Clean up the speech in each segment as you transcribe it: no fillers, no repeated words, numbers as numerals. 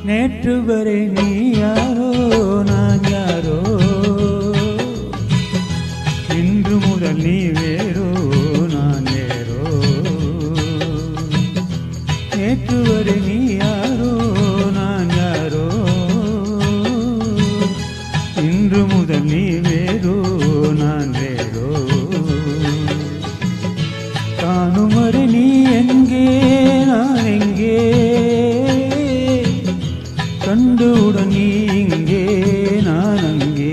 நேற்று வரை நீ யாரோ நான் யாரோ, இன்று முதல் நீ வேறோ நான் வேறோ. நேற்று வரை நீ யாரோ நான் யாரோ, இன்று முதல் நீ வேறோ நான் வேறோ. காணும் வரை நீ எங்கே நான் எங்கே, கண்டவுடன் நீ இங்கே நான் அங்கே.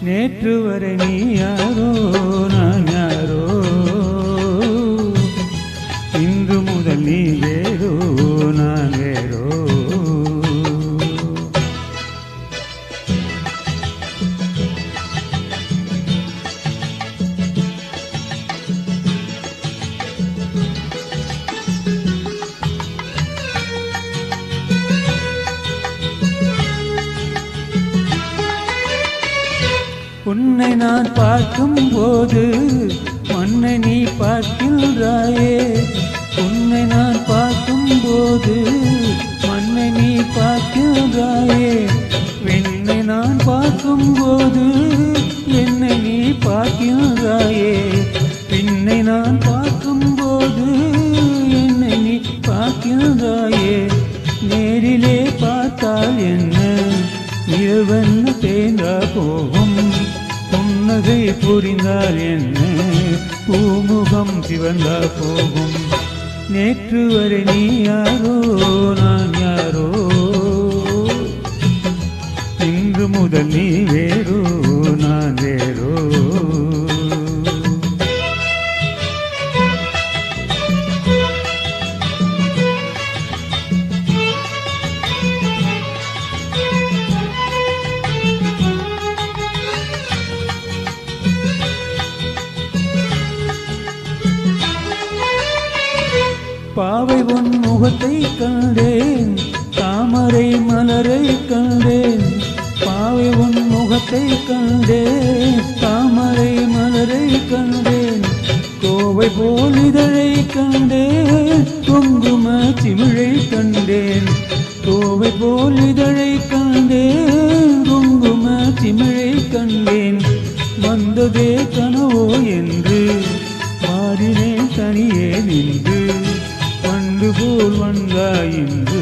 நேற்று வரை நீ யாரோ நான் யாரோ, இன்று முதல் நீ வேறோ நான் வேறோ. உன்னை நான் பார்க்கும் போது மண்ணை நீ பார்க்கின்றாயே. உன்னை நான் பார்க்கும் போது மண்ணை நீ பார்க்கின்றாயே. என்னை நான் பார்க்கும் போது என்னை நீ பார்க்கின்றாயே. பின்னை நான் பார்க்கும் போது என்னை நீ பார்க்கின்றாயே. நேரிலே பார்த்தால் என்ன இரவென்ன தேர்ந்தா போகும், புன்னகை புரிந்தால் என்ன பூமுகம் சிவந்தா போகும். நேற்று வரை நீ யாரோ நான் யாரோ, இன்று முதல் நீ வேறோ நான் வேறோ. பாவை உன் முகத்தை கண்டேன், தாமரை மலரை கண்டேன். பாவை உன் முகத்தை கண்டேன், தாமரை மலரை கண்டேன். கோவை போல் இதழை கண்டேன், குங்கும சிமிழை கண்டேன். கோவை போல் இதழை கண்டேன், குங்கும சிமிழை கண்டேன். வந்ததே கனவோ என்று மாறினேன் தனியே நின்று, பண்டு போல் வந்தாய் என்று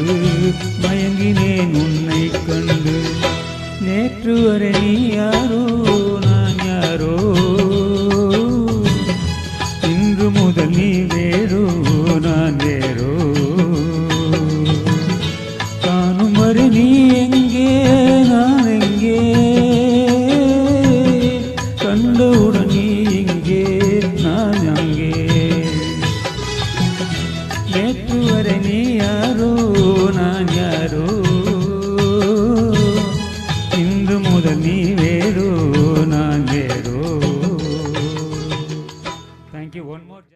மயங்கினேன் உன்னை கண்டு. நேற்று வரை நீ யாரோ நான் யாரோ, இன்று முதல் நீ வேறோ நான் வேறோ. காணும் வரை நீ எங்கே நான் எங்கே, கண்டவுடன் நீ இங்கே நான் அங்கே. நேற்று வரை நீ யாரோ நான் யாரோ, இன்று முதல் நீ வேறோ நான் வேறோ. Thank you. One more.